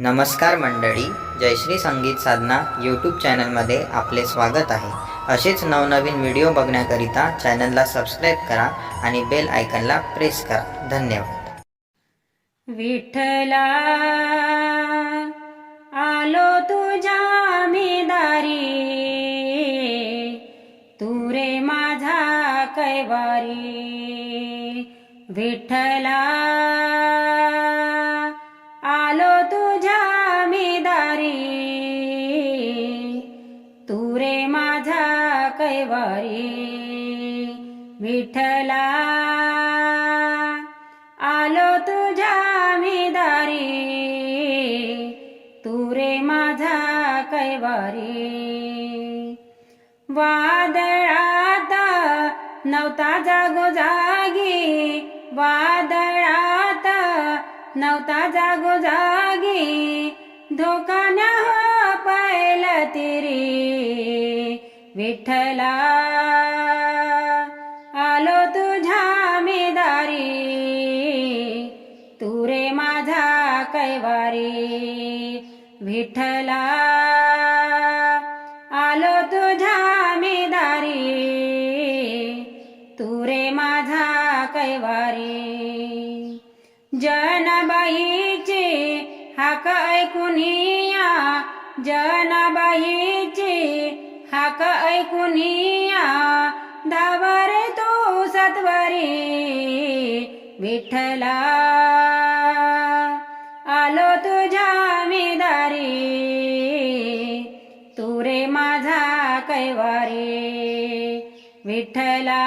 नमस्कार मंडळी, जयश्री संगीत साधना यूट्यूब चॅनलमध्ये आपले स्वागत आहे. असेच नवनवीन व्हिडिओ बघण्याकरिता चॅनलला सबस्क्राईब करा आणि बेल आयकॉनला प्रेस करा. धन्यवाद. विठ्ठला आलो तुझ्या मी दारी, तू रे माझा कैवारी. विठ्ठला आलो तुझ्या मी दारी, तू रे माझा कैवारी. विठ्ठला आलो तुझ्या मी दारी, तू रे माझा कैवारी. वादळात नव्हता जागोजागी, वादळात नव्हता जागोजागी, धोकान्या हो पायल तिरी. विठ्ठला आलो तुझ्या मी दारी, तू रे माझा कैवारी. विठ्ठला आलो तुझ्या मी दारी, तू रे माझा कैवारी. जनबाईची हाक ऐकूनिया, जनबाईची हाक ऐकूनिया, धावरे तू सत्वरी. विठ्ठला आलो तुझ्या मी दारी, तू रे माझा कैवारी. विठ्ठला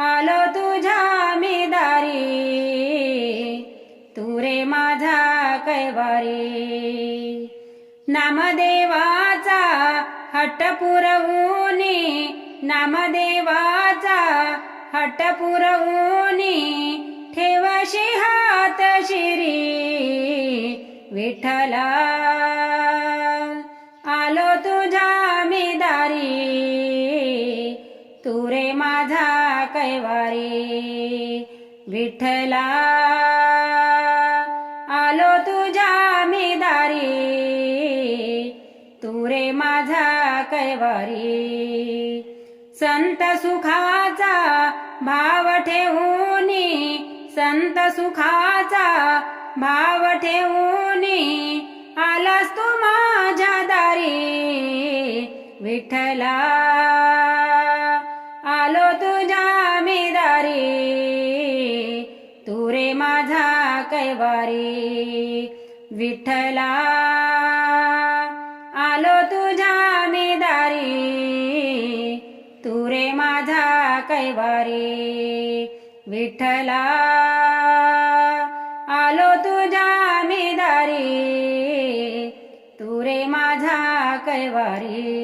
आलो तुझ्या मी दारी, तू रे माझा कैवारी. नामदेवाचा हट्ट पुरवूनी, नामदेवाचा हट्ट पुरवूनी, ठेवशी हात शिरी. विठ्ठला आलो तुझ्या मी दारी, तू रे माझा कैवारी. विठ्ठला आलो तुझ्या मी दारी, तू रे माझा कैवारी. संत सुखाचा भाव ठेवूनी, संत सुखाचा भाव ठेवूनी, आलास तू माझ्या दारी. विठ्ठला आलो तुझ्या मी दारी, तू रे माझा कैवारी. विठ्ठला आलो तुझ्या मी दारी, तू रे माझा कैवारी. विठ्ठला आलो तुझ्या मी दारी, तू रे माझा कैवारी.